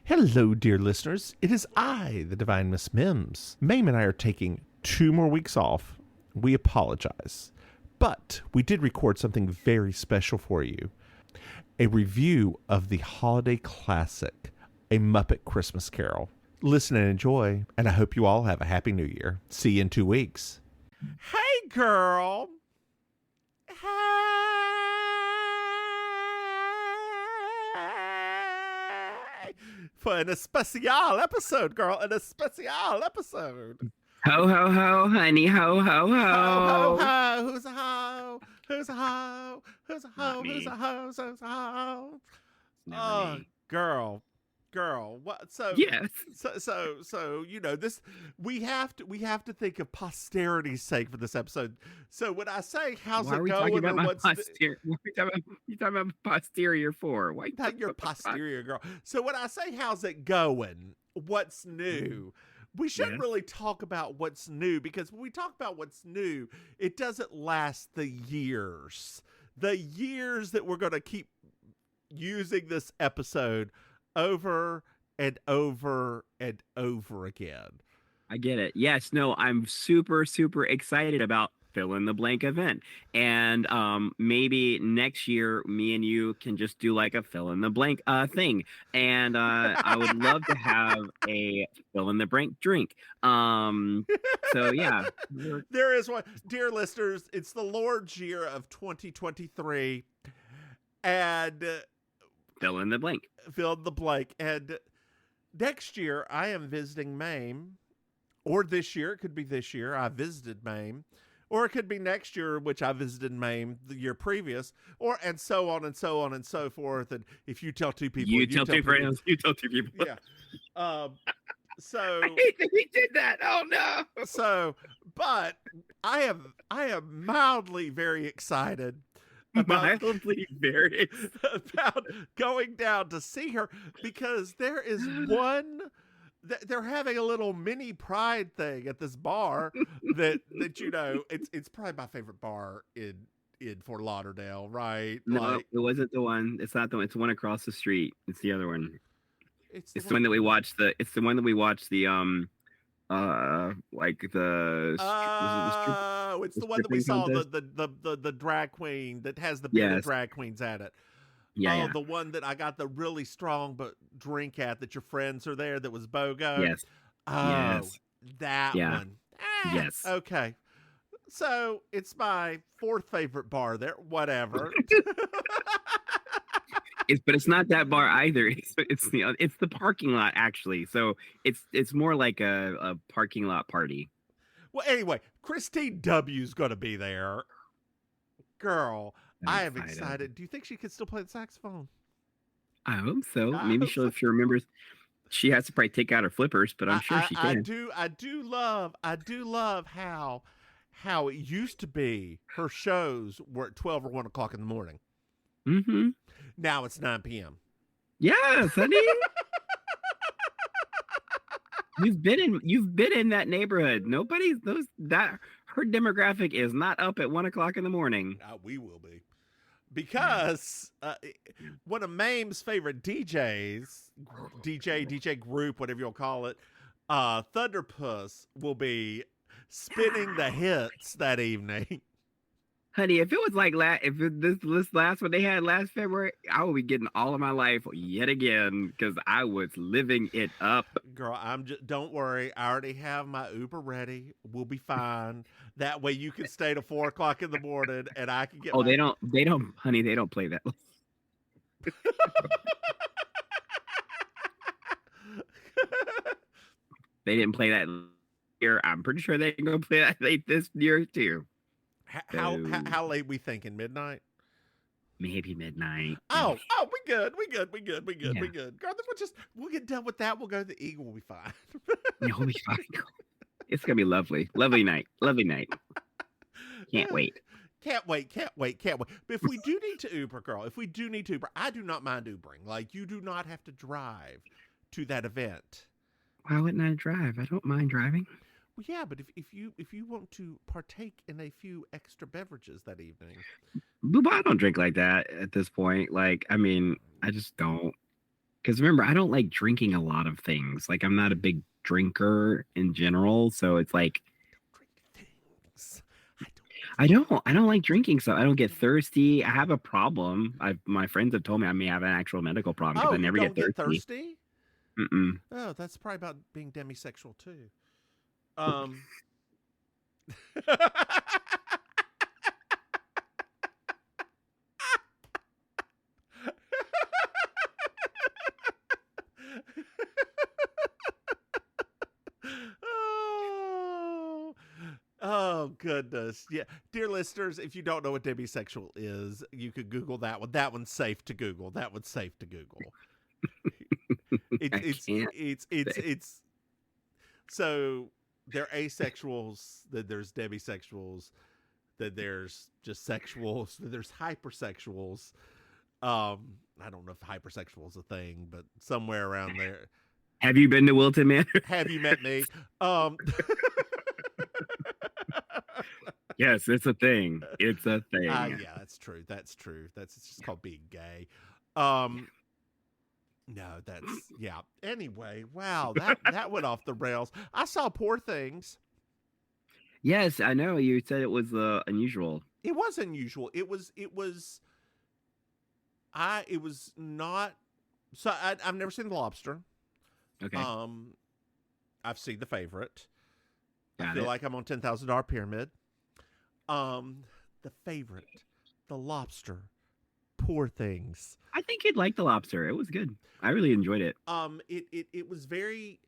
Hello, dear listeners. It is I, the Divine Miss Mims. Mame and I are taking 2 more weeks off. We apologize. But we did record something very special for you. A review of the holiday classic, A Muppet Christmas Carol. Listen and enjoy, and I hope you all have a Happy New Year. See you in 2 weeks. Hey, girl. Hey. For an especial episode, girl. An especial episode. Ho, ho, ho, honey, ho, ho, ho. Ho, ho, ho. Who's a ho? Who's a ho? Who's a ho? Not me. Who's a ho? Who's a ho? Never me. Girl. What? So Yes. So you know this. We have to think of posterity's sake for this episode. So when I say how's Why it are we going, talking about or my what's posterior? What are you talking about posterior for? Why not your posterior, girl? So when I say how's it going, what's new? We shouldn't really talk about what's new, because when we talk about what's new, it doesn't last the years that we're going to keep using this episode over and over and over again. I get it. Yes, no, I'm super, super excited about fill in the blank event. And maybe next year me and you can just do like a fill in the blank thing. And I would love to have a fill in the blank drink. So yeah. There is one. Dear listeners, it's the Lord's year of 2023. And Fill in the blank. Fill in the blank. And next year I am visiting Mame. Or this year, it could be this year, I visited Mame. Or it could be next year, which I visited Mame the year previous, or and so on and so on and so forth. And if you tell two people, you tell two friends, you tell two people. Yeah. So I hate that we did that. Oh no. So, but I am mildly very excited about going down to see her, because there is one. They're having a little mini pride thing at this bar that you know, it's probably my favorite bar in Fort Lauderdale, right? No, it wasn't the one. It's not the one. It's the one across the street. It's the other one. It's the one that we watched. It's the one that we watched. The like the. It's the one that we saw the drag queen that has the bearded drag queens at it. Yeah, the one that I got the really strong but drink at, that your friends are there, that was BOGO. Yes. Yes. That one. Yes. Okay. So it's my 4th favorite bar there. Whatever. But it's not that bar either. It's the parking lot, actually. So it's more like a parking lot party. Well, anyway, Christine W's going to be there. Girl, I am excited. Do you think she could still play the saxophone? I hope so. Maybe if she remembers, she has to probably take out her flippers, but I'm sure she can. I do love how it used to be her shows were at 12 or 1 o'clock in the morning. Mm-hmm. Now it's 9 p.m. Yes, honey. You've been in that neighborhood. Her demographic is not up at 1 o'clock in the morning. We will be, because one of Mame's favorite DJs, DJ group, whatever you'll call it, Thunderpuss, will be spinning the hits that evening. Honey, if it was like this last one they had last February, I would be getting all of my life yet again, because I was living it up. Girl, don't worry. I already have my Uber ready. We'll be fine. That way you can stay to 4 o'clock in the morning, and I can get. Oh, they don't, honey. They don't play that. They didn't play that year. I'm pretty sure they can go play that late this year too. How late we thinking? Midnight? Maybe midnight. Oh, we good. Girl, we'll get done with that. We'll go to the Eagle. We'll be fine. We'll be fine. It's gonna be lovely. Lovely night. Can't wait. But if we do need to Uber, girl, I do not mind Ubering. Like, you do not have to drive to that event. Why wouldn't I drive? I don't mind driving. Well, yeah, but if you want to partake in a few extra beverages that evening. But I don't drink like that at this point. Like, I mean, I just don't. Because remember, I don't like drinking a lot of things. Like I'm not a big drinker in general, so it's like Drink things. I don't I don't like drinking, so I don't get thirsty. I have a problem. My friends have told me I may have an actual medical problem because Oh, I you never get don't get thirsty. thirsty? Mm-mm. Oh, that's probably about being demisexual too. Um. oh, oh goodness. Yeah. Dear listeners, if you don't know what demisexual is, you could Google that one. That one's safe to Google. That one's safe to Google. It's I it's can't it's it's say. it's so they're asexuals, that there's demisexuals, that there's just sexuals, that there's hypersexuals. I don't know if hypersexual is a thing, but somewhere around there. Have you been to Wilton Manor? Have you met me? Um Yes, it's a thing. It's a thing. yeah, that's true. That's true. That's it's just called being gay. Um no, that's yeah. Anyway, wow, that went off the rails. I saw Poor Things. Yes, I know. You said it was unusual. It was unusual. It was not. So I've never seen The Lobster. Okay, Um, I've seen The Favorite. I got feel it. like I'm on $10,000 pyramid. The Favorite, The Lobster, Poor Things. I think you'd like the lobster. It was good. I really enjoyed it. It was very.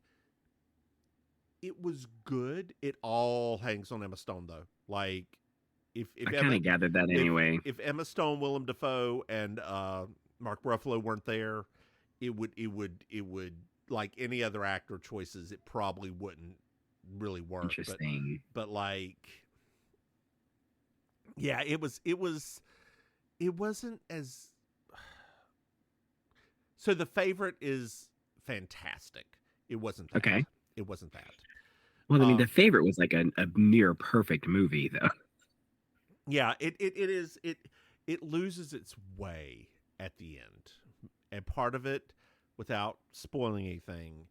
It was good. It all hangs on Emma Stone though. Like, if I kind Emma of gathered that anyway. if Emma Stone, Willem Dafoe, and Mark Ruffalo weren't there, it would like any other actor choices. It probably wouldn't really work. Interesting. But like, yeah, it wasn't as. So The Favorite is fantastic. It wasn't that. Okay. It wasn't that. Well, I mean, Um, The Favorite was like a near perfect movie, though. yeah, it loses its way at the end, and part of it, without spoiling anything,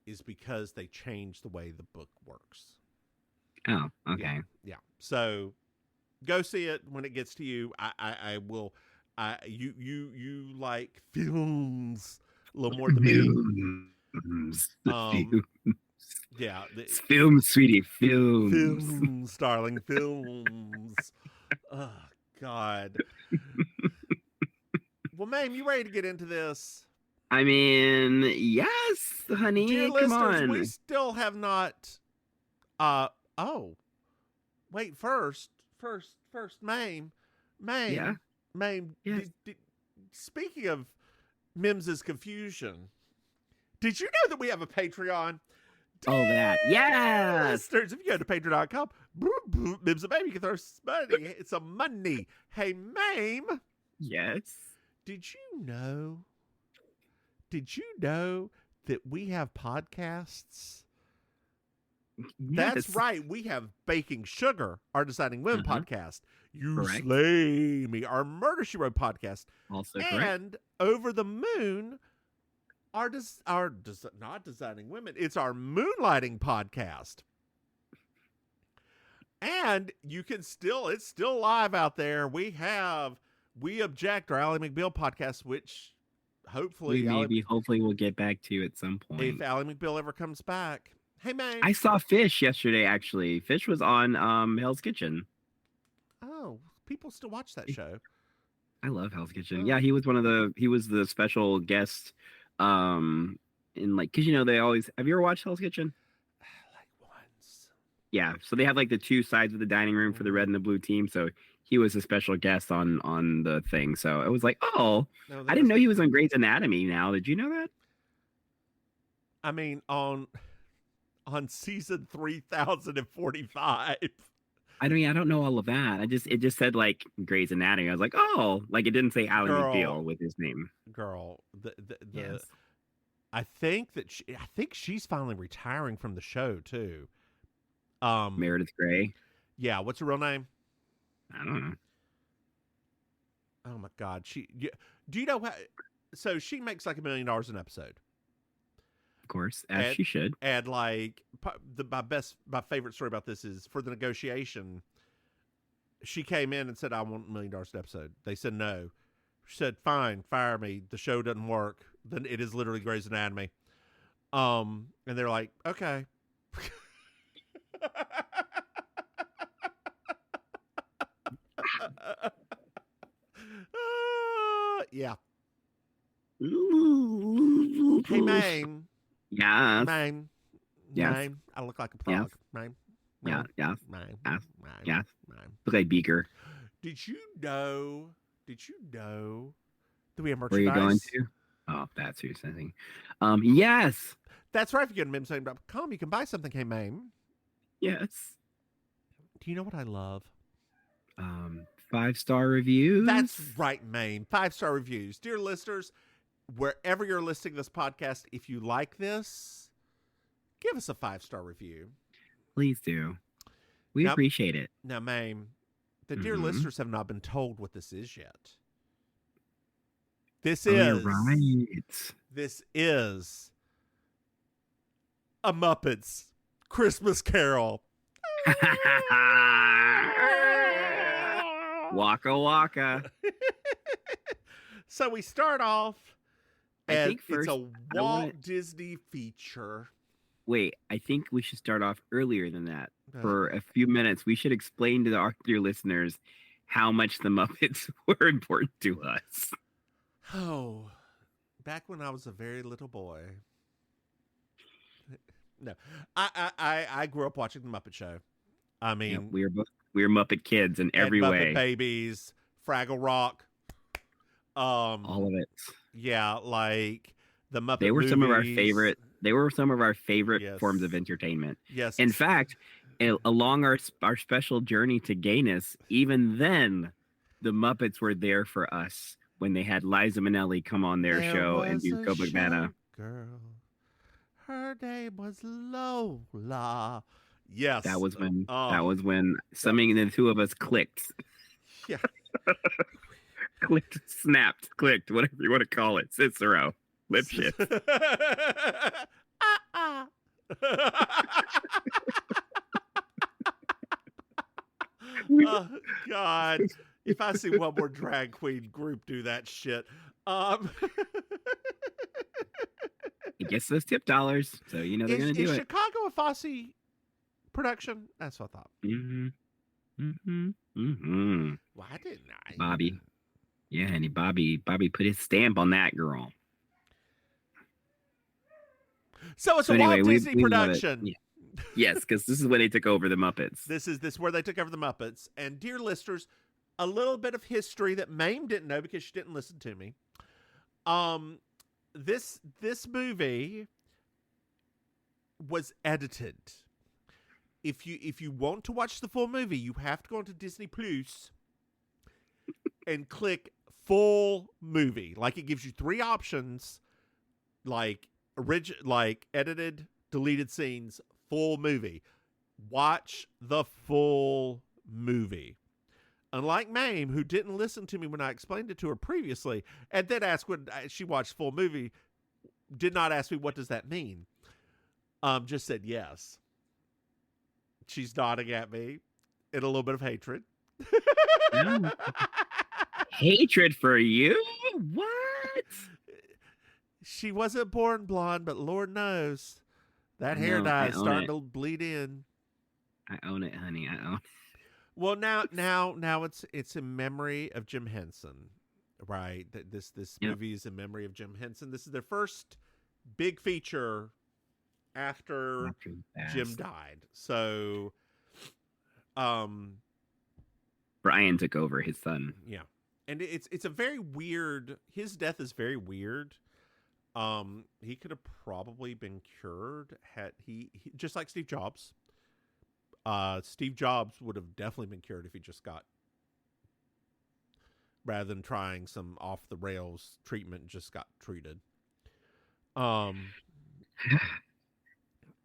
is because they changed the way the book works. Oh, Yeah, okay. yeah. So go see it when it gets to you. I will. You like films a little more than me. Films. Um, yeah, Films, sweetie. Films. films, darling, films. Oh God. Well, ma'am, you ready to get into this? I mean, yes, Dear honey. Come listeners, we on. still have not. Uh oh. Wait. First, Mame, Yeah. Mame. Yes. Speaking of Mims's confusion, did you know that we have a Patreon? Oh, that. Dear Yes. listeners, if you go to patreon.com, Mims and Mame, you can throw some money. It's some money. Hey, Mame, Yes. did you know? Did you know that we have podcasts? That's Yes. right. We have Baking Sugar, our Designing Women Uh-huh. podcast. You Correct. Slay Me, our Murder She Wrote podcast. Also correct. And Over the Moon, not Designing Women, it's our Moonlighting podcast. And you can it's still live out there. We Object, our Ally McBeal podcast, which hopefully, Hopefully we'll get back to at some point. if Ally McBeal ever comes back. Hey, man. I saw Fish yesterday, actually. Fish was on Hell's Kitchen. Oh, people still watch that show. I love Hell's Kitchen. Oh. Yeah, he was the special guest in like, because they always, have you ever watched Hell's Kitchen? Like once. Yeah, so they have like the two sides of the dining room for the red and the blue team. So he was a special guest on the thing. So it was like, oh, No, I didn't know he was on Grey's Anatomy now. Did you know that? I mean, on season 3045. I mean, I don't know all of that. It just said like Grey's Anatomy. I was like, oh, like it didn't say Alan Girl. McBeal with his name. Girl, Yes. I think she's finally retiring from the show too. Meredith Grey. Yeah, what's her real name? I don't know. Oh my God, do you know how? so she makes like $1 million an episode. Of course, as she should. And like my favorite story about this is for the negotiation. She came in and said, "I want $1 million an episode." They said no. She said, "Fine, fire me. The show doesn't work. Then it is literally Grey's Anatomy." And they're like, "Okay." Yeah. Hey, Mame. Yes. Mame. Yes. Mame. I look like a frog. Yes. Mame. Yeah. Yes. Mame. Yes. Mame. Yes. Mame. Look like Beaker. Did you know that we have merchandise? Where are you going to? Oh, that's who you're saying. Yes. That's right. If you go to memsame.com, you can buy something. Hey, Mame. Yes. Do you know what I love? 5-star reviews. That's right, Mame. 5-star reviews. Dear listeners, wherever you're listening to this podcast, if you like this, give us a 5-star review. Please do. We appreciate it. Now, Mame, the dear listeners have not been told what this is yet. This is right. This is A Muppet's Christmas Carol. Waka waka. So we start off, and it's a Walt Disney feature. Wait, I think we should start off earlier than that. For a few minutes, we should explain to our dear listeners how much the Muppets were important to us. Oh, back when I was a very little boy. No, I grew up watching the Muppet Show. I mean, we were Muppet kids in every way. Muppet Babies, Fraggle Rock, all of it. Yeah, like the Muppet. They were movies. some of our favorite. They were some of our favorite forms of entertainment. Yes. In fact, along our special journey to gayness, even then, the Muppets were there for us when they had Liza Minnelli come on their show and do Copacabana. Girl, her name was Lola. Yes, that was when something in the two of us clicked. Yeah, clicked, snapped, clicked, whatever you want to call it. Cicero, lip shift. Oh God! If I see one more drag queen group do that shit, it gets those tip dollars, so you know they're going to do it. Is Chicago a Fosse production? That's what I thought. Why didn't I? Bobby. Yeah, and Bobby put his stamp on that girl. So it's a Walt Disney production. Yeah. Yes, because this is when they took over the Muppets. This is where they took over the Muppets. And dear listeners, a little bit of history that Mame didn't know because she didn't listen to me. This movie was edited. If you want to watch the full movie, you have to go into Disney Plus and click full movie. Like it gives you 3 options, like edited, deleted scenes, full movie. Watch the full movie. Unlike Mame, who didn't listen to me when I explained it to her previously, and then asked when she watched full movie, did not ask me what does that mean. Just said yes. She's nodding at me in a little bit of hatred. Hatred for you? What? She wasn't born blonde, but Lord knows that hair dye is starting to bleed in. I own it, honey. I own it. Well, now it's in memory of Jim Henson, right? This movie is in memory of Jim Henson. This is their first big feature after Jim died. So, Brian took over, his son. Yeah, and it's a very weird. His death is very weird. He could have probably been cured had he just like Steve Jobs. Steve Jobs would have definitely been cured if he just got, rather than trying some off the rails treatment, just got treated.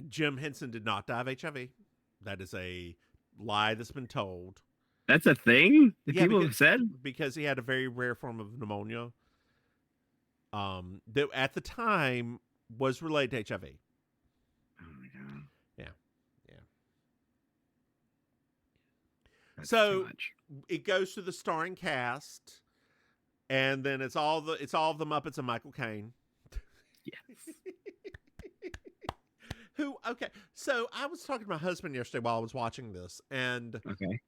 Jim Henson did not die of HIV. That is a lie that's been told. That's a thing that people have said? Because he had a very rare form of pneumonia. that at the time was related to HIV. Oh my god. Yeah, yeah. That's too So much. it goes to the starring cast, and then it's all of the Muppets and Michael Caine. Yes. Who? Okay, so I was talking to my husband yesterday while I was watching this, and Okay.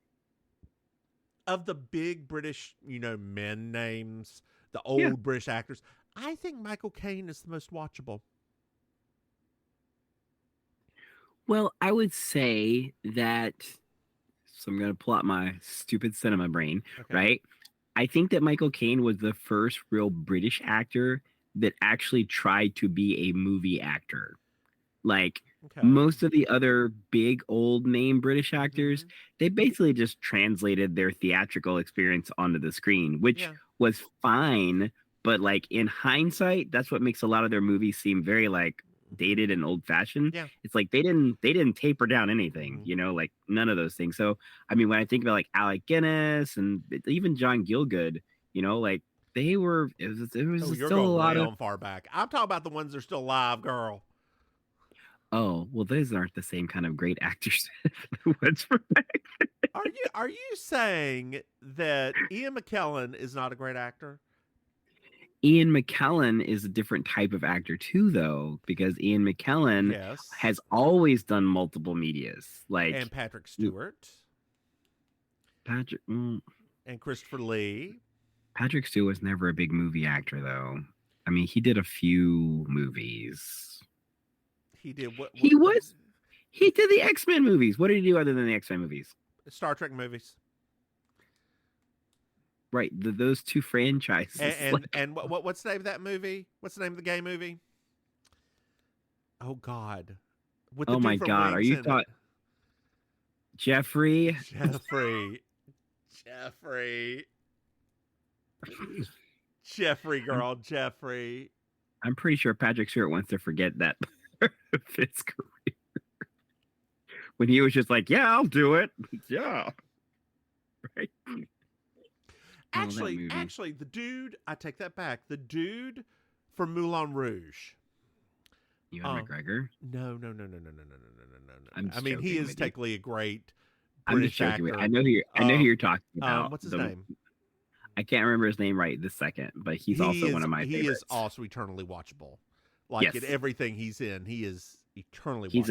of the big British, men names, the Yeah. old British actors, I think Michael Caine is the most watchable. Well, I would say that. So I'm going to pull out my stupid cinema brain, Okay. right? I think that Michael Caine was the first real British actor that actually tried to be a movie actor. Like Okay. most of the other big old name British actors, Mhm. they basically just translated their theatrical experience onto the screen, which Yeah. was fine. But like in hindsight, that's what makes a lot of their movies seem very like dated and old fashioned. Yeah. It's like they didn't taper down anything, Mhm. like none of those things. So I mean, when I think about like Alec Guinness and even John Gielgud, like they were it was Oh, you're still a going lot way of. on far back. I'm talking about the ones that are still alive, girl. Oh, well, those aren't the same kind of great actors. What's for back? Are you saying that Ian McKellen is not a great actor? Ian McKellen is a different type of actor too, though, because Ian McKellen Yes. has always done multiple medias, like And Patrick Stewart Patrick. and Christopher Lee. Patrick Stewart was never a big movie actor, though. I mean, he did a few movies. He did what? He did the X-Men movies. What did he do other than the X-Men movies? Star Trek movies. Right, those two franchises. And what's the name of that movie? What's the name of the gay movie? Oh God, with the oh my dude from God, are Wings you in thought it. Jeffrey? Jeffrey, girl, Jeffrey. I'm pretty sure Patrick Stewart wants to forget that part of his career. When he was just like, yeah, I'll do it. Yeah. Right. Actually, the dude, I take that back. The dude from Moulin Rouge. Ewan McGregor? No. I'm I mean, he is with you. technically a great I'm just British joking. actor. I know who you're talking about. What's his name? I can't remember his name right this second, but he's also one of my favorites. He is also eternally watchable. Like in everything he's in, he is eternally watchable. He's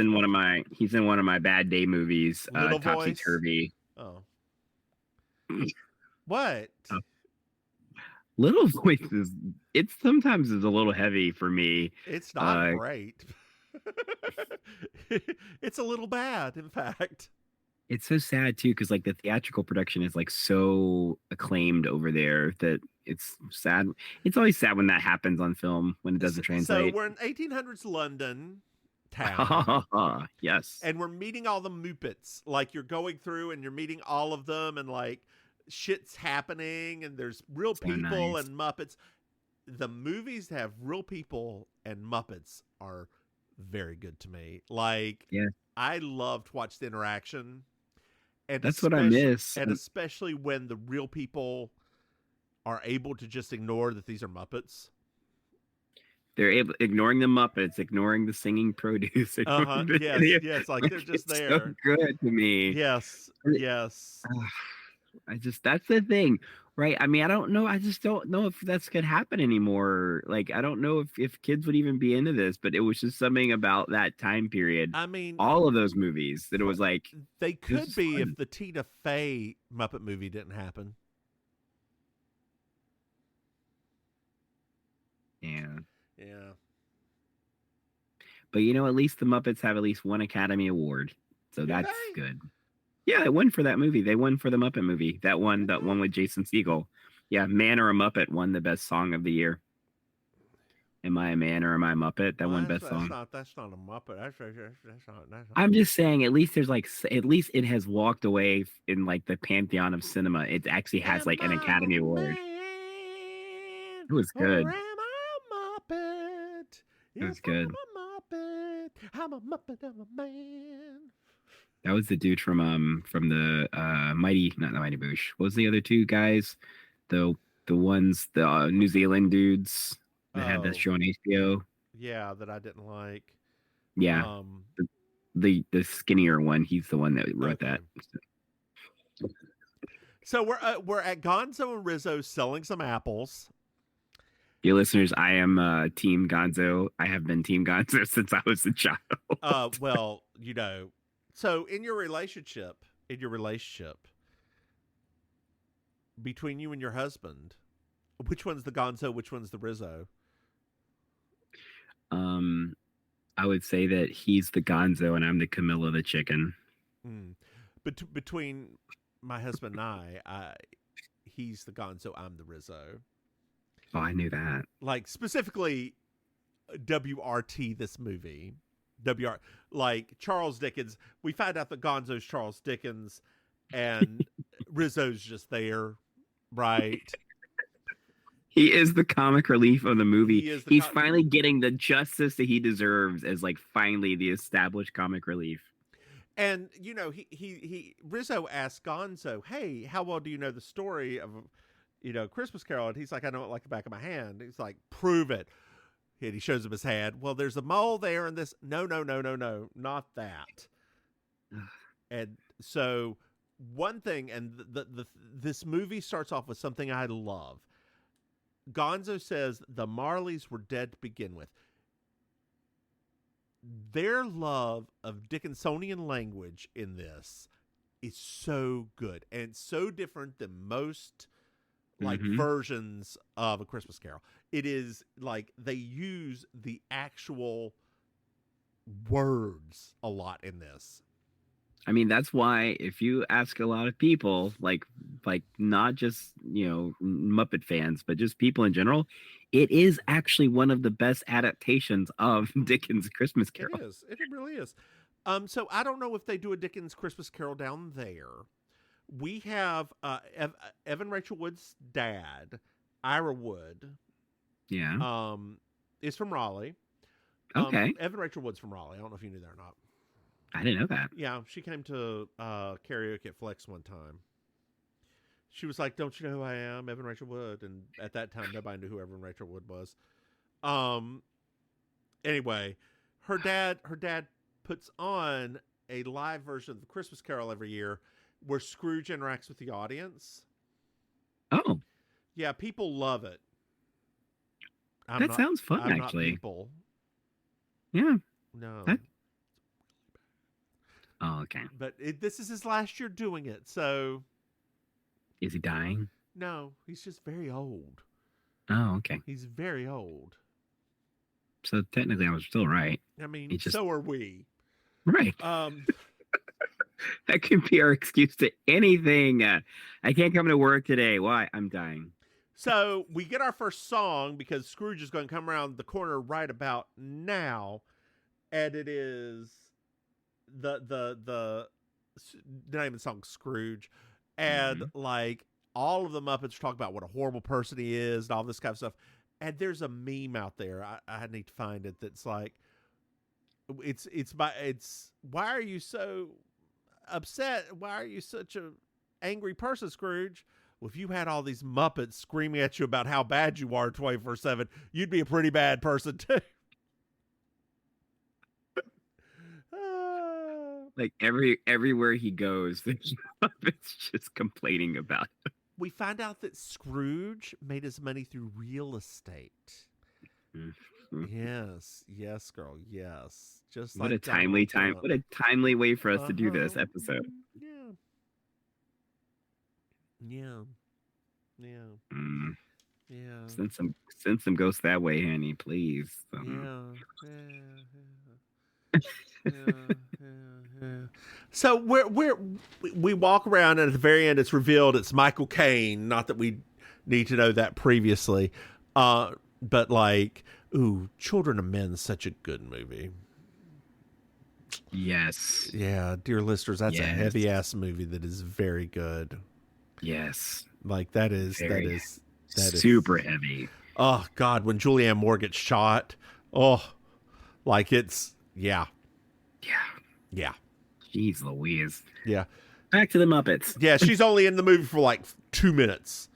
in one of my bad day movies, Little Topsy Voice? Turvy. Oh. What? Little Voice it sometimes is a little heavy for me. It's not great. It's a little bad, in fact. It's so sad too, because like the theatrical production is like so acclaimed over there that it's sad. It's always sad when that happens on film when it doesn't translate. So we're in 1800s London town. Yes. And we're meeting all the Muppets. Like you're going through and you're meeting all of them and like shit's happening and there's real So people nice. and Muppets. The movies that have real people and Muppets are very good to me. Like I love to watch the interaction. And that's what I miss. And especially when the real people are able to just ignore that these are Muppets. They're ignoring the Muppets, ignoring the singing produce. Yes. Like they're just there. So good to me. Yes. That's the thing, right? I mean, I don't know. I just don't know if that's gonna happen anymore. Like, I don't know if kids would even be into this, but it was just something about that time period. I mean, all of those movies that it was like they could be if the Tina Fey Muppet movie didn't happen. Yeah. But at least the Muppets have at least one Academy Award, so that's good. Yeah, they won for that movie. They won for the Muppet movie. That one with Jason Segel. Yeah, Man or a Muppet won the best song of the year. Am I a man or am I a Muppet? That one best song. That's not a Muppet. That's not. I'm just saying, at least at least it has walked away in like the pantheon of cinema. It actually has like an Academy Award. It was good. It was good. I'm a Muppet. I'm a man. That was the dude from the not the Mighty Boosh. What was the other two guys? The ones, the New Zealand dudes. that had that Oh, show on HBO. yeah, that I didn't like. Yeah, Um, the skinnier one. He's the one that wrote okay. that. So we're at Gonzo and Rizzo selling some apples. Dear listeners, I am Team Gonzo. I have been Team Gonzo since I was a child. Well, you know, so in your relationship between you and your husband, which one's the Gonzo, which one's the Rizzo? um, I would say that he's the Gonzo and I'm the Camilla the chicken. Mm. Between my husband and he's the Gonzo, I'm the Rizzo. Oh, I knew that. Like specifically, WRT this movie, WR like Charles Dickens. We find out that Gonzo's Charles Dickens, and Rizzo's just there, right? He is the comic relief of the movie. He is the He's finally getting the justice that he deserves as like finally the established comic relief. And you know, he Rizzo asked Gonzo, "Hey, how well do you know the story of, Christmas Carol?" And he's like, "I know it like the back of my hand." He's like, "Prove it." And he shows him his hand. Well, there's a mole there, and this. No, no, no, no, no, not that. And so one thing, and this movie starts off with something I love. Gonzo says the Marleys were dead to begin with. Their love of Dickinsonian language in this is so good and so different than most versions of A Christmas Carol. It is like they use the actual words a lot in this. I mean, that's why if you ask a lot of people, like not just, Muppet fans, but just people in general, it is actually one of the best adaptations of Dickens' Christmas Carol. It is. It really is. So I don't know if they do a Dickens Christmas Carol down there. We have Evan Rachel Wood's dad, Ira Wood. Yeah. Is from Raleigh. Okay. Evan Rachel Wood's from Raleigh. I don't know if you knew that or not. I didn't know that. Yeah, she came to karaoke at Flex one time. She was like, "Don't you know who I am, Evan Rachel Wood?" And at that time, nobody knew who Evan Rachel Wood was. Anyway, her dad puts on a live version of the Christmas Carol every year, where Scrooge interacts with the audience. Oh, yeah, people love it. Sounds fun, I'm actually. Not people. Yeah. No. Oh, okay. But this is his last year doing it, so. Is he dying? No, he's just very old. Oh, okay. He's very old. So technically, I was still right. I mean, so are we. Right. That could be our excuse to anything. I can't come to work today. Why? I'm dying. So we get our first song because Scrooge is going to come around the corner right about now, and it is the name of the song Scrooge, and like all of the Muppets talk about what a horrible person he is and all this kind of stuff. And there's a meme out there. I need to find it. That's like, it's why are you so upset? Why are you such a angry person, Scrooge? Well, if you had all these Muppets screaming at you about how bad you are 24/7, you'd be a pretty bad person too. Like everywhere he goes, there's Muppets just complaining about it. We find out that Scrooge made his money through real estate. Yes, girl, yes. Just what like a timely time! What a timely way for us to do this episode. Yeah. Send some ghosts that way, honey, please. So we walk around, and at the very end, it's revealed it's Michael Caine. Not that we need to know that previously, but like, Children of Men is such a good movie. Yes. Yeah, dear listeners, that's a heavy ass movie that is very good. Yes. Like that is super heavy. Oh God, when Julianne Moore gets shot, like it's yeah. Jeez Louise. Yeah. Back to the Muppets. Yeah, she's only in the movie for like 2 minutes.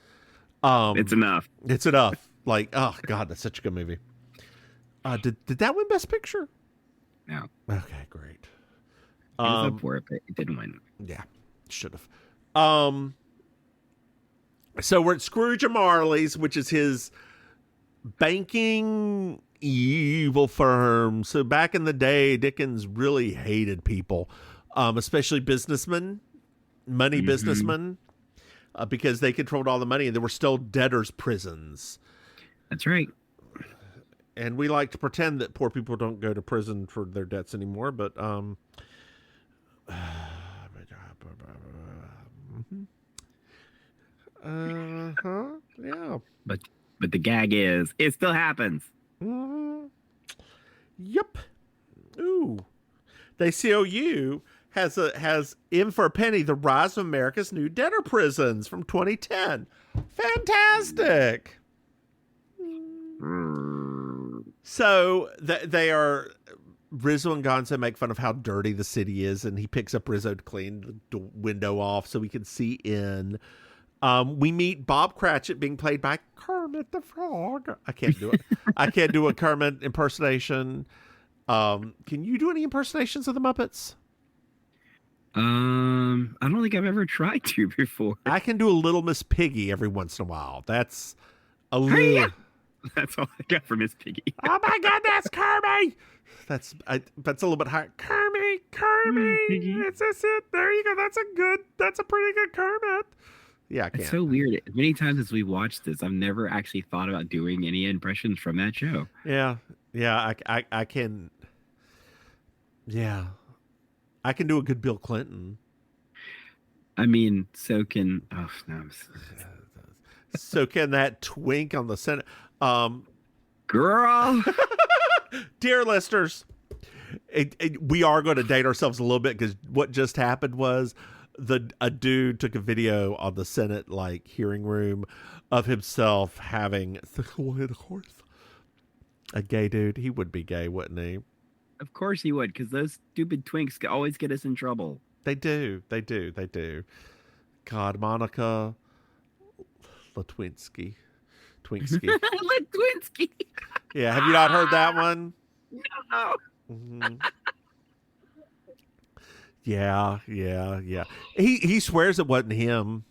It's enough. It's enough. Like, oh God, that's such a good movie. Did that win Best Picture? No. Okay, great. It was up for it, but it didn't win. Yeah, should have. So we're at Scrooge and Marley's, which is his banking evil firm. So back in the day, Dickens really hated people, especially businessmen, money businessmen, because they controlled all the money, and there were still debtors' prisons. That's right. And we like to pretend that poor people don't go to prison for their debts anymore, but yeah. But the gag is, it still happens. Yep. Ooh. The ACLU has In for a Penny, The Rise of America's New Debtor Prisons from 2010. Fantastic. So they are, Rizzo and Gonzo make fun of how dirty the city is, and he picks up Rizzo to clean the window off so we can see in. We meet Bob Cratchit being played by Kermit the Frog. I can't do it. I can't do a Kermit impersonation. Can you do any impersonations of the Muppets? I don't think I've ever tried to before. I can do a Little Miss Piggy every once in a while. That's a little. Hey, yeah. That's all I got for Miss Piggy. Oh my goodness, Kermit! That's a little bit higher. Kermit. It's it. There you go. That's a pretty good Kermit. Yeah, I can't. It's so weird. As many times as we watched this, I've never actually thought about doing any impressions from that show. Yeah. I can. Yeah, I can do a good Bill Clinton. I mean, so can. Oh no. So can that twink on the Senate. Girl. Dear listeners, we are going to date ourselves a little bit, because what just happened was a dude took a video on the Senate hearing room of himself having, of course, a gay dude. He would be gay, wouldn't he? Of course he would, because those stupid twinks always get us in trouble. They do. God, Monica Lewinsky. Lewinsky. Yeah, have you not heard that one? No. Mm-hmm. Yeah. He swears it wasn't him.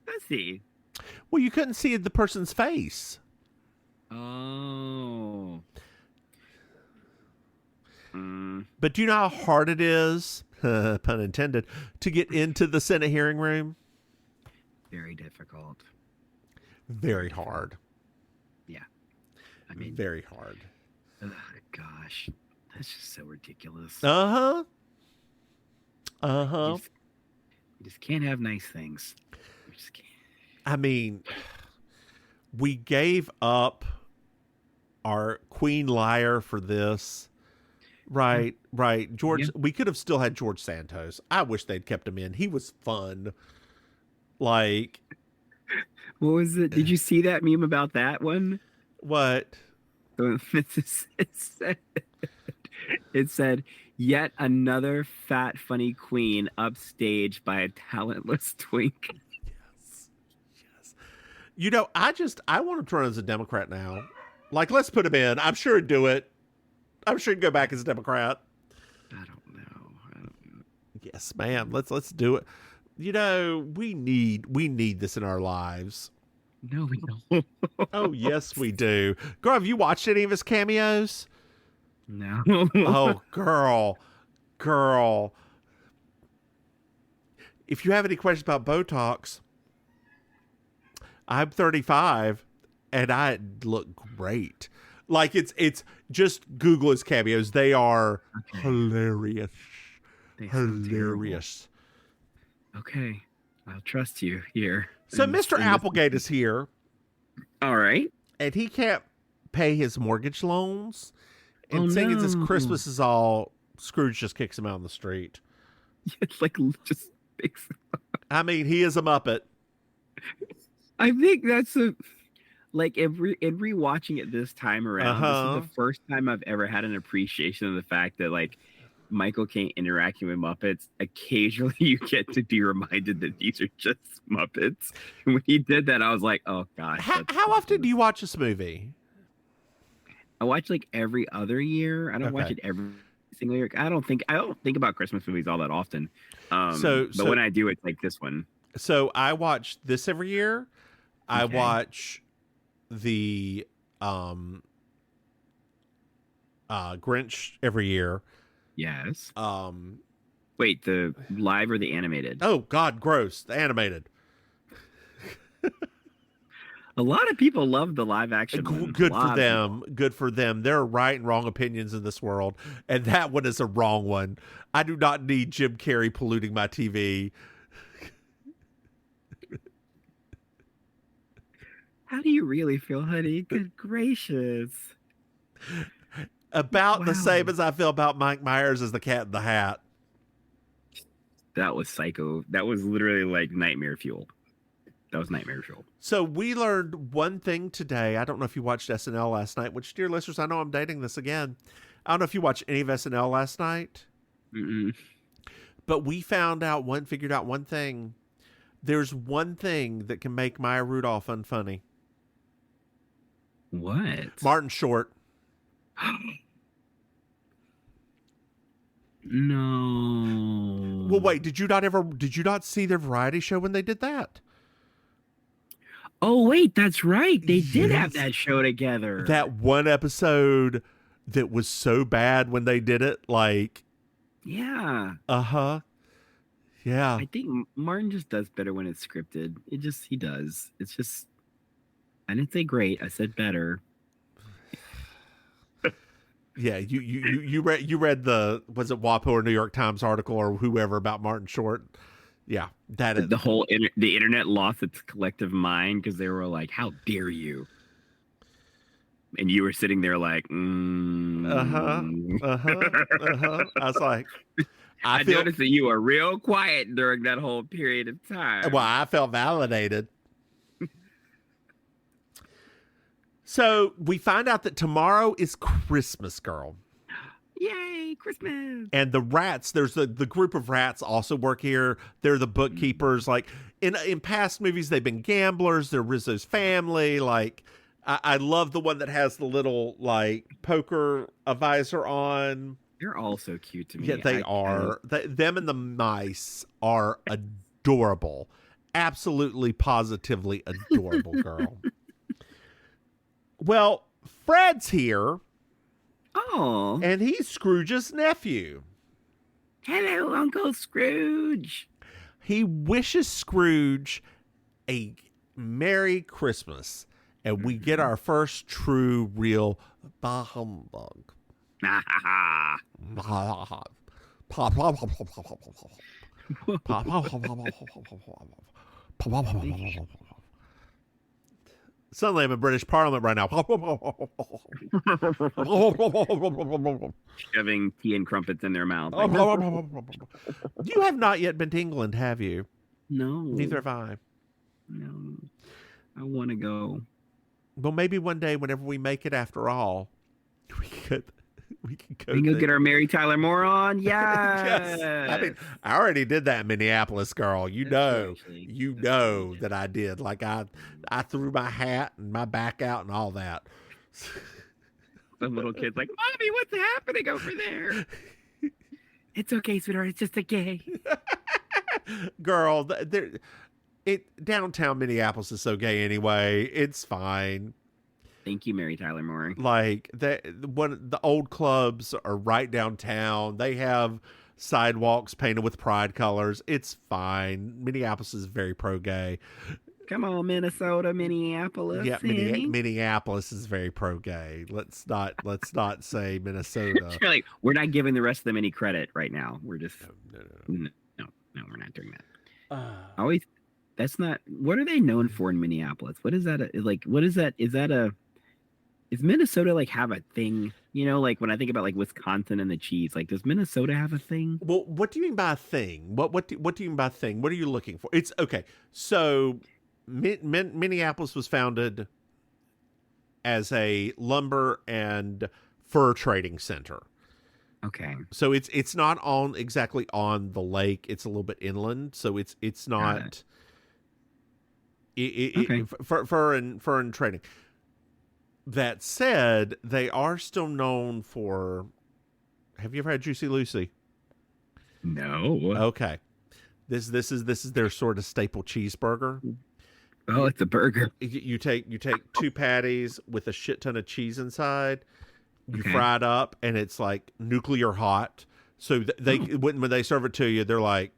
Does he? Well, you couldn't see the person's face. Oh. But do you know how hard it is, pun intended, to get into the Senate hearing room? Very difficult. Very hard. Yeah. I mean, very hard. Gosh, that's just so ridiculous. You just can't have nice things. We just can't. I mean, we gave up our Queen Liar for this. Right. George, we could have still had George Santos. I wish they'd kept him in. He was fun. What was it? Did you see that meme about that one? What? It said, yet another fat, funny queen upstaged by a talentless twink. Yes. You know, I want to run as a Democrat now. Let's put him in. I'm sure he'd do it. I'm sure he'd go back as a Democrat. I don't know. Yes, ma'am. Let's do it. You know, we need this in our lives. No, we don't. Oh, yes, we do. Girl, have you watched any of his cameos? No. Oh, girl. If you have any questions about Botox, I'm 35 and I look great. It's just Google his cameos. They are hilarious. Hilarious. Okay. I'll trust you here. So Mr. Applegate is here. All right. And he can't pay his mortgage loans. And seeing as his Christmas is all, Scrooge just kicks him out on the street. Just picks him up. I mean, he is a Muppet. I think that's in rewatching it this time around, this is the first time I've ever had an appreciation of the fact that Michael Caine interacting with Muppets, occasionally you get to be reminded that these are just Muppets. And when he did that, I was like, oh gosh. How often do you watch this movie? I watch like every other year. I don't watch Okay. it every single year. I don't think about Christmas movies all that often. So But when I do, it's like this one. So I watch this every year. I Okay. watch the Grinch every year. Yes. Um Wait, the live or the animated? oh God, gross. The animated. A lot of people love the live action one. Good A for lot of them. people. Good for them. There are right and wrong opinions in this world, and that one is a wrong one. I do not need Jim Carrey polluting my TV. How do you really feel, honey? Good gracious. About the Wow. same as I feel about Mike Myers as the Cat in the Hat. That was psycho. That was literally like nightmare fuel. That was nightmare fuel. So we learned one thing today. I don't know if you watched SNL last night, which, dear listeners, I know I'm dating this again. I don't know if you watched any of SNL last night, Mm-mm. but we figured out one thing. There's one thing that can make Maya Rudolph unfunny. What? Martin Short. No. Well, wait, did you not see their variety show when they did that? Oh, wait, that's right. They did have Yes. that show together. That one episode that was so bad when they did it, like, Yeah. yeah. I think Martin just does better when it's scripted. He does. It's just, I didn't say great. I said better. Yeah, you read the, was it WAPO or New York Times article or whoever about Martin Short? Yeah, that is The whole the internet lost its collective mind because they were like, "How dare you?" And you were sitting there like, I was like, I noticed that you were real quiet during that whole period of time. Well, I felt validated. So we find out that tomorrow is Christmas, girl. Yay, Christmas. And the rats, there's the group of rats also work here. They're the bookkeepers. Like in past movies, they've been gamblers. They're Rizzo's family. Like I love the one that has the little like poker visor on. They're all so cute to me. Yeah, they are. Them and the mice are adorable. Absolutely, positively adorable, girl. Well, Fred's here. Oh. And he's Scrooge's nephew. Hello, Uncle Scrooge. He wishes Scrooge a Merry Christmas. And we get our first true, real bah humbug. Suddenly I'm in British Parliament right now. Shoving tea and crumpets in their mouth. You have not yet been to England, have you? No. Neither have I. No. I want to go. Well, maybe one day, whenever we make it after all, we can go. We can go get our Mary Tyler Moore on. Yes. Yes. I mean, I already did that in Minneapolis, girl. You know that I did. Like I threw my hat and my back out and all that. Some little kid's like, "Mommy, what's happening over there?" It's okay, sweetheart. It's just a gay. Girl, downtown Minneapolis is so gay anyway. It's fine. Thank you, Mary Tyler Moore. Like the old clubs are right downtown. They have sidewalks painted with pride colors. It's fine. Minneapolis is very pro-gay. Come on, Minnesota, Minneapolis. Yeah, Minneapolis is very pro-gay. Let's not say Minnesota. Like, we're not giving the rest of them any credit right now. We're just No, we're not doing that. Always. That's not. What are they known for in Minneapolis? What is that? What is that? Is Minnesota like have a thing? You know, like when I think about like Wisconsin and the cheese, like does Minnesota have a thing? Well, what do you mean by a thing? What do you mean by a thing? What are you looking for? It's okay. So Minneapolis was founded as a lumber and fur trading center. Okay. So it's not on exactly on the lake. It's a little bit inland, so it's Got it. not Okay. for in training. That said, they are still known for. Have you ever had Juicy Lucy? No. Okay, this is their sort of staple cheeseburger. Oh, it's a burger. You take two patties with a shit ton of cheese inside. You Okay. fry it up, and it's like nuclear hot. So they when they serve it to you, they're like,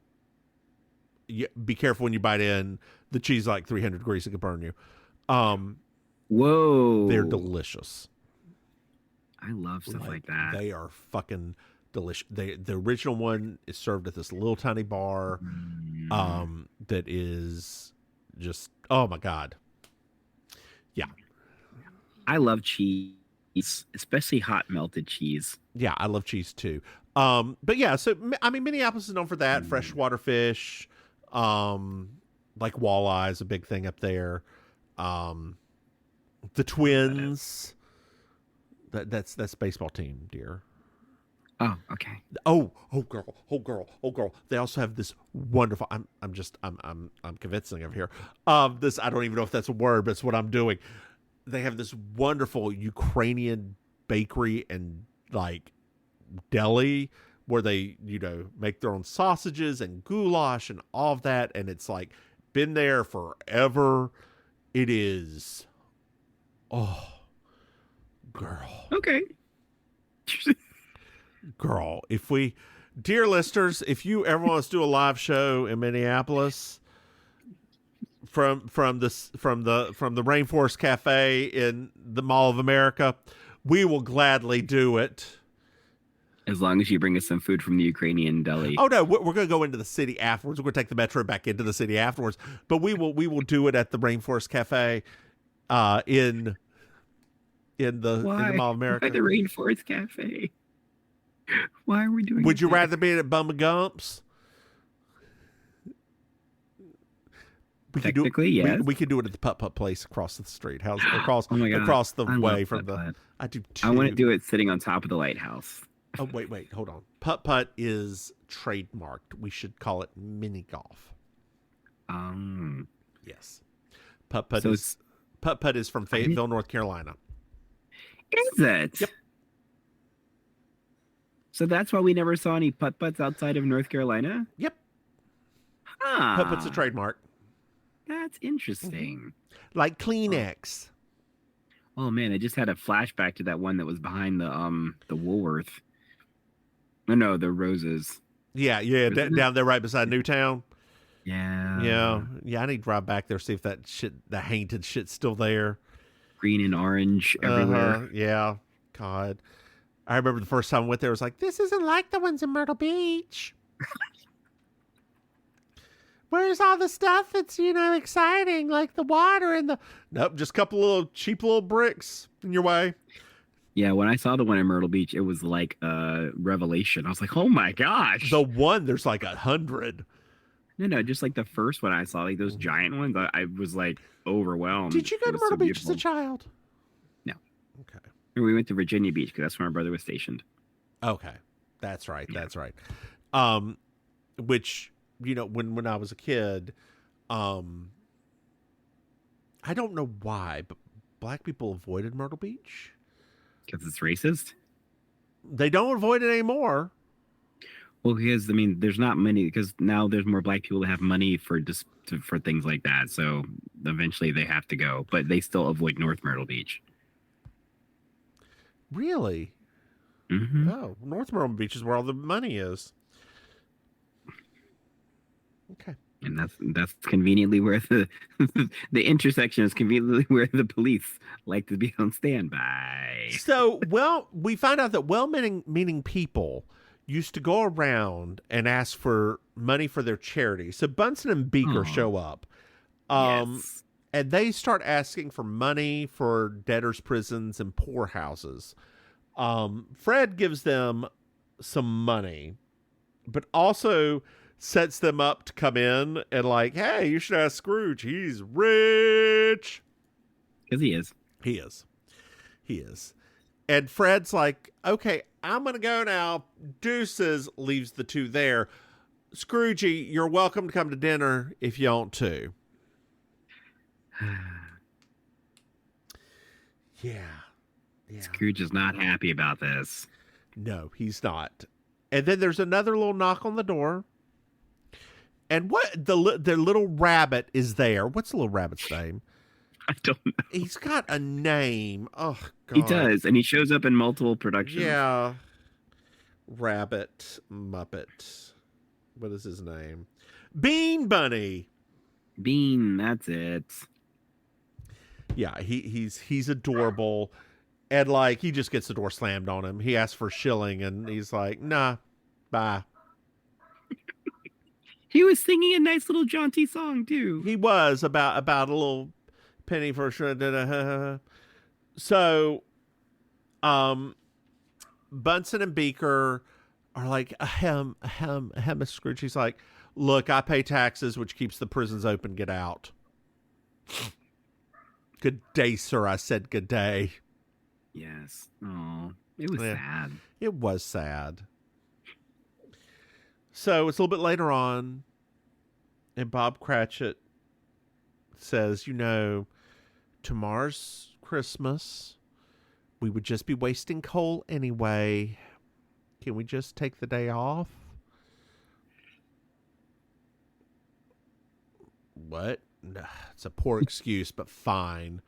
be careful when you bite in. The cheese is like 300 degrees; it could burn you. Whoa. They're delicious. I love stuff like that. They are fucking delicious. The original one is served at this little tiny bar, that is just, oh my god, yeah, I love cheese, especially hot melted cheese. yeah. I love cheese too. But yeah, so I mean, Minneapolis is known for that freshwater fish, like walleye is a big thing up there. The Twins. That's baseball team, dear. Oh, okay. Oh girl. They also have this wonderful. I'm convincing of here. This, I don't even know if that's a word, but it's what I'm doing. They have this wonderful Ukrainian bakery and like deli where they make their own sausages and goulash and all of that, and it's like been there forever. It is, oh, girl. Okay. Girl, dear listeners, if you ever want us to do a live show in Minneapolis from the Rainforest Cafe in the Mall of America, we will gladly do it. As long as you bring us some food from the Ukrainian deli. Oh no, we're going to go into the city afterwards. We're going to take the metro back into the city afterwards, but we will do it at the Rainforest Cafe in the Mall of America. Why the Rainforest Cafe? Why are we doing? Would you rather be at Bumba Gump's? Technically, yes. We could do it at the Putt Putt place across the street. Across Oh my God. across the I way love from Putt Putt. I do too. I want to do it sitting on top of the lighthouse. Oh wait, hold on. Putt Putt is trademarked. We should call it mini golf. Yes. Putt Putt is from Fayetteville, North Carolina. Is it? Yep. So that's why we never saw any putt putts outside of North Carolina? Yep. Huh. Putt Putt's a trademark. That's interesting. Like Kleenex. Oh man, I just had a flashback to that one that was behind the Woolworth. No, the Roses. Yeah, down there right beside Newtown. Yeah. I need to drive back there, see if that hainted shit's still there. Green and orange everywhere. Yeah. God. I remember the first time I went there, I was like, this isn't like the ones in Myrtle Beach. Where's all the stuff that's, exciting, like the water and the... Nope, just a couple little cheap little bricks in your way. Yeah, when I saw the one in Myrtle Beach, it was like a revelation. I was like, oh my gosh. The one, there's like 100. No, just like the first one I saw, like those giant ones, I was like overwhelmed. Did you go to Myrtle Beach as a child? No. Okay. We went to Virginia Beach because that's where my brother was stationed. Okay. That's right. Yeah. That's right. Which, when I was a kid, I don't know why, but black people avoided Myrtle Beach. Because it's racist? They don't avoid it anymore. Well, because there's not many, because now there's more black people that have money for things like that. So eventually they have to go, but they still avoid North Myrtle Beach. Really? Mm-hmm. Oh, North Myrtle Beach is where all the money is. Okay. And that's conveniently where the intersection is conveniently where the police like to be on standby. So, we find out that well-meaning people used to go around and ask for money for their charity. So Bunsen and Beaker show up. Yes. And they start asking for money for debtors' prisons and poorhouses. Fred gives them some money, but also sets them up to come in and like, hey, you should ask Scrooge. He's rich. Because he is. He is. And Fred's like, okay, I'm going to go now. Deuces, leaves the two there. Scroogey, you're welcome to come to dinner if you want to. Yeah. Yeah. Scrooge is not happy about this. No, he's not. And then there's another little knock on the door. And what the little rabbit is there? What's the little rabbit's name? I don't know. He's got a name. Oh God. He does, and he shows up in multiple productions. Yeah. Rabbit Muppet. What is his name? Bean Bunny. Bean, that's it. Yeah, he's adorable. And like he just gets the door slammed on him. He asks for a shilling and he's like, nah, bye. He was singing a nice little jaunty song too. He was about a little penny for sure. So Bunsen and Beaker are like, ahem, Miss Scrooge. He's like, look, I pay taxes, which keeps the prisons open. Get out. Good day, sir. I said good day. Yes. Oh, it was sad. It was sad. So it's a little bit later on, and Bob Cratchit says, tomorrow's Christmas. We would just be wasting coal anyway. Can we just take the day off? What? It's a poor excuse, but fine.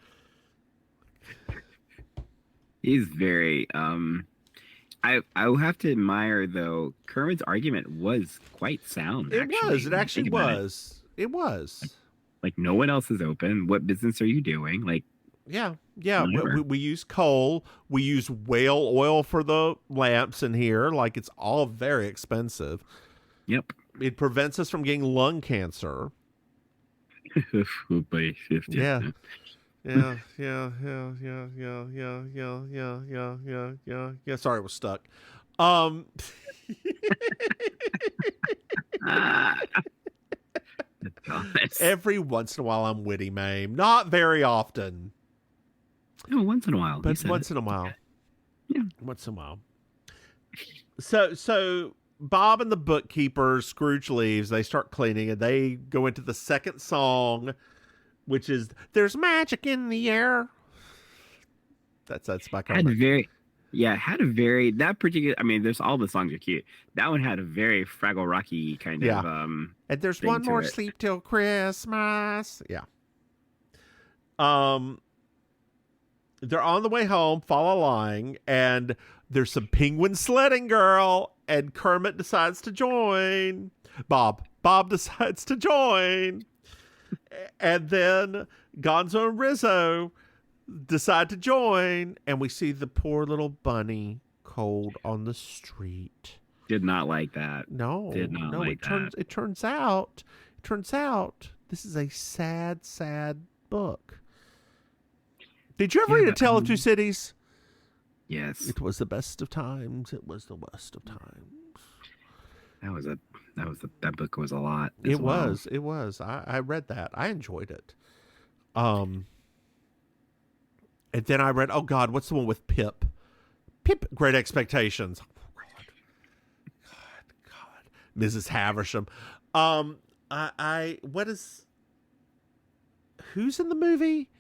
He's very I will have to admire though Kermit's argument was quite sound. It actually was. It was. Like no one else is open. What business are you doing? Like yeah. We use coal. We use whale oil for the lamps in here. Like it's all very expensive. Yep. It prevents us from getting lung cancer. Yeah. Sorry, I was stuck. Every once in a while I'm witty, Mame. Not very often. No, once in a while. But once in a while. Yeah. Once in a while. So Bob and the bookkeeper, Scrooge leaves, they start cleaning, and they go into the second song, which is There's Magic in the Air. That's my comment. That particular, I mean, there's all the songs are cute. That one had a very Fraggle Rocky kind of and there's one more sleep till Christmas. Yeah. They're on the way home, fall a line, and there's some penguin sledding, girl, and Kermit decides to join. Bob decides to join. And then Gonzo and Rizzo decide to join, and we see the poor little bunny cold on the street. Did not like that. No. It turns out this is a sad, sad book. Did you ever read A Tale of Two Cities? Yes. It was the best of times. It was the worst of times. That book was a lot. It was. I read that. I enjoyed it. And then I read, oh God, what's the one with Pip? Great Expectations. Oh, God. Mrs. Havisham. Who's in the movie?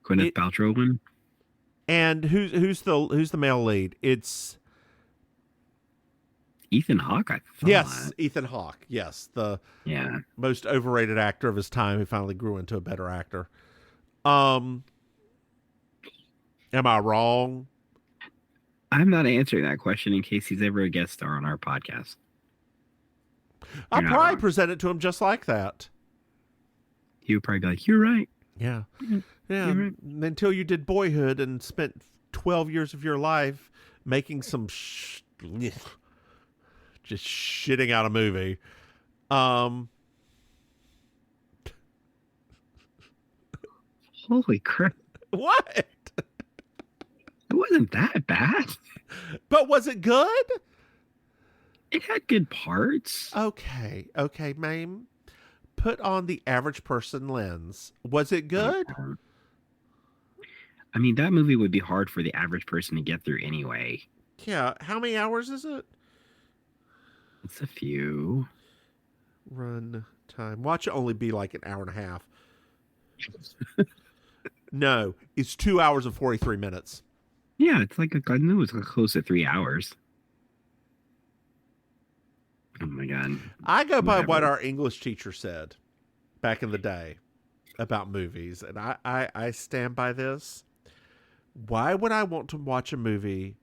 Gwyneth Paltrow one. And who's the male lead? It's Ethan Hawke, I thought. Yes, Ethan Hawke. Yes, the most overrated actor of his time who finally grew into a better actor. Am I wrong? I'm not answering that question in case he's ever a guest star on our podcast. I'll probably present it to him just like that. He would probably be like, "You're right." Yeah. Right. Until you did Boyhood and spent 12 years of your life making some just shitting out a movie. Holy crap. What? It wasn't that bad. But was it good? It had good parts. Okay, Mame. Put on the average person lens. Was it good? I mean, that movie would be hard for the average person to get through anyway. Yeah, how many hours is it? It's a few. Run time. Watch it only be like an hour and a half. No, it's 2 hours and 43 minutes. Yeah, it's like I knew it was close to 3 hours. Oh my god. I go by what Whatever. our English teacher said back in the day about movies, and I stand by this. Why would I want to watch a movie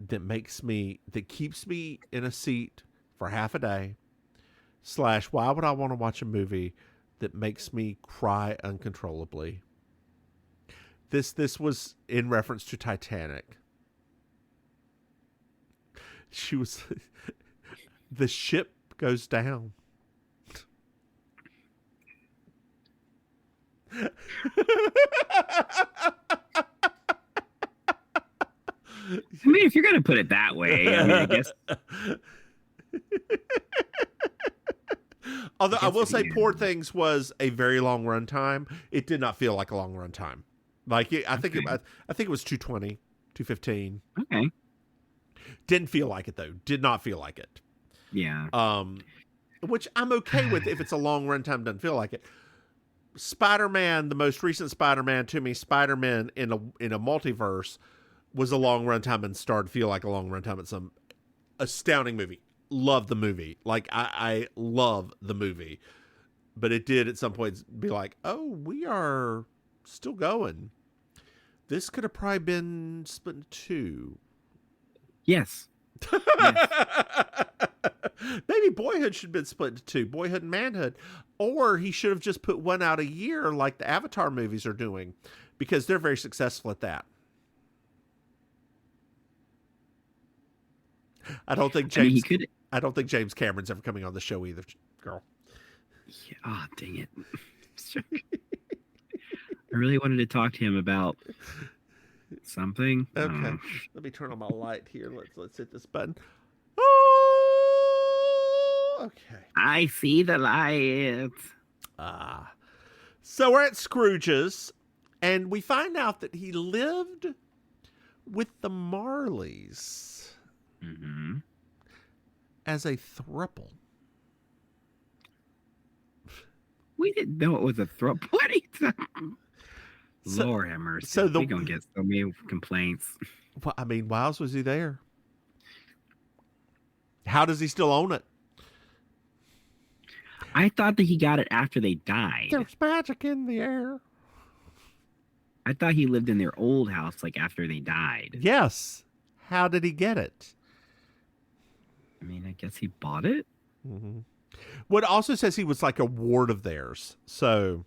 that keeps me in a seat for half a day? Slash, why would I want to watch a movie that makes me cry uncontrollably? This was in reference to Titanic. She was the ship goes down. I mean, if you're gonna put it that way, I mean, I guess. Although I will say, Yeah. Poor Things was a very long run time. It did not feel like a long run time. Like I think Okay. I think it was 220, 215. Okay. Didn't feel like it though. Did not feel like it. Yeah. Which I'm okay with if it's a long run time. Doesn't feel like it. Spider-Man, the most recent Spider-Man, to me, Spider-Man in a multiverse was a long run time and started to feel like a long run time. It's some astounding movie. Love the movie. Like I love the movie, but it did at some points be like, oh, we are still going. This could have probably been split in two. Yes. Yes. Maybe Boyhood should have been split into two, Boyhood and Manhood. Or he should have just put one out a year like the Avatar movies are doing, because they're very successful at that. I don't think I mean, he James could. I don't think James Cameron's ever coming on the show either, girl. Yeah, oh, dang it. I really wanted to talk to him about something. Okay. Let me turn on my light here. Let's hit this button. Oh, okay. I see the lights. So we're at Scrooge's, and we find out that he lived with the Marleys Mm-hmm. as a throuple. We didn't know it was a throw. What? So- Lord have mercy. so the- We're going to get so many complaints. Well, I mean, why else was he there? How does he still own it? I thought that he got it after they died. There's magic in the air. I thought he lived in their old house like after they died. Yes. How did he get it? I mean, I guess he bought it. Mm-hmm. Well, it also says he was like a ward of theirs. So,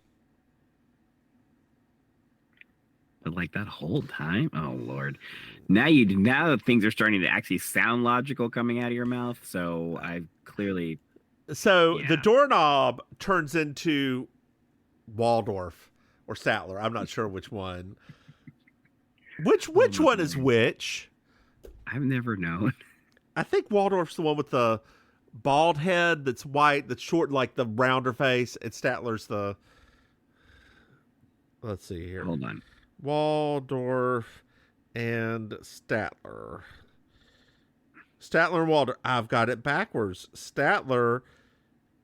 But like that whole time, oh Lord! Now things are starting to actually sound logical coming out of your mouth. So I've clearly the Yeah. doorknob turns into Waldorf or Statler. I'm not sure which one. Which one is which? I've never known. I think Waldorf's the one with the bald head that's white, that's short, like the rounder face. And Statler's the. Let's see here. Hold on. Waldorf and Statler. Statler and Waldorf. I've got it backwards. Statler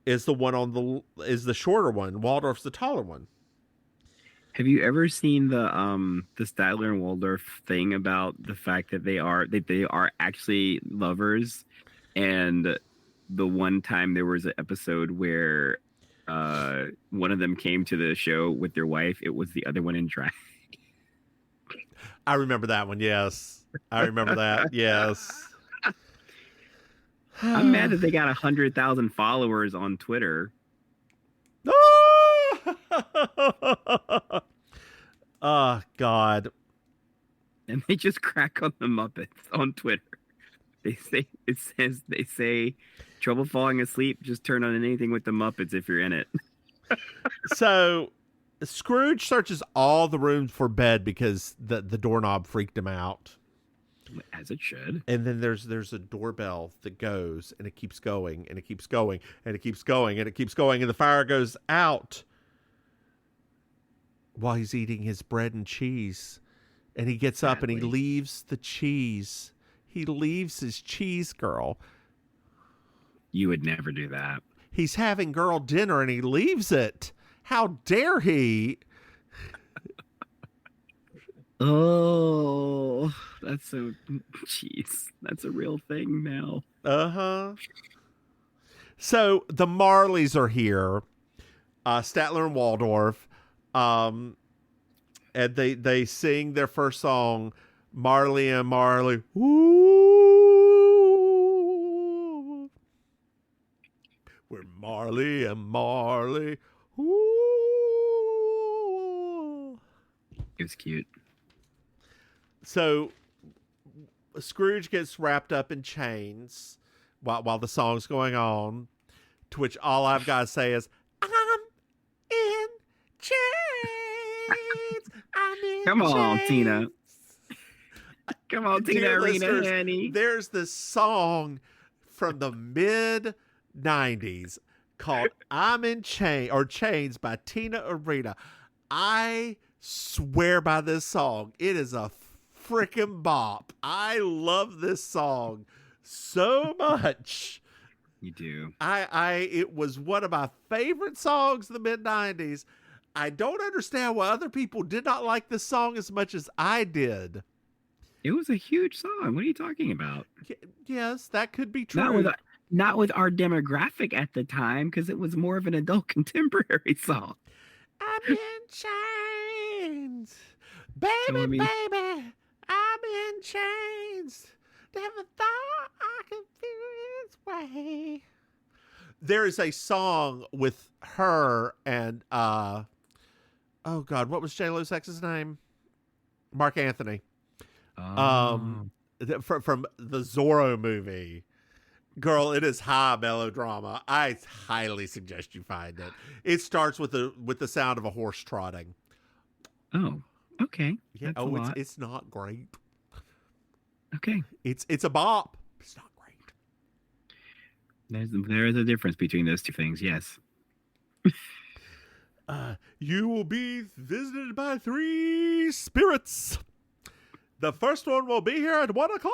is the one is the shorter one. Waldorf's the taller one. Have you ever seen the Statler and Waldorf thing about the fact that they are actually lovers? And the one time there was an episode where one of them came to the show with their wife. It was the other one in drag. I remember that one. Yes, I remember that. Yes. I'm mad that they got 100,000 followers on Twitter. Oh God. And they just crack on the Muppets on Twitter. They say trouble falling asleep, just turn on anything with the Muppets if you're in it. So Scrooge searches all the rooms for bed because the doorknob freaked him out. As it should. And then there's a doorbell that goes, and it keeps going, and it keeps going, and it keeps going, and it keeps going, and the fire goes out. while he's eating his bread and cheese. And he gets up and he leaves the cheese. He leaves his cheese, girl. You would never do that. He's having girl dinner and he leaves it. How dare he? Oh, that's that's a real thing now. Uh-huh. So the Marleys are here. Statler and Waldorf. And they sing their first song, Marley and Marley. Ooh. We're Marley and Marley. Ooh. It was cute. So Scrooge gets wrapped up in chains while the song's going on, to which all I've got to say is, I'm in chains. I'm in Come on, chains. Tina. Come on, Tina Arena, honey. There's this song from the mid-90s called I'm in Chains by Tina Arena. I swear by this song. It is a freaking bop. I love this song so much. You do. It was one of my favorite songs in the mid-90s. I don't understand why other people did not like this song as much as I did. It was a huge song. What are you talking about? Yes, that could be true. Not with our demographic at the time, because it was more of an adult contemporary song. I'm in chains. Baby, baby, I'm in chains. Never thought I could feel this way. There is a song with her and oh God, what was J-Lo's ex's name? Mark Anthony. From the Zorro movie. Girl, it is high melodrama. I highly suggest you find it. It starts with the sound of a horse trotting. Oh, okay. Yeah. It's not great. Okay. It's a bop. It's not great. There is a difference between those two things. Yes. You will be visited by 3 spirits. The first one will be here at 1:00.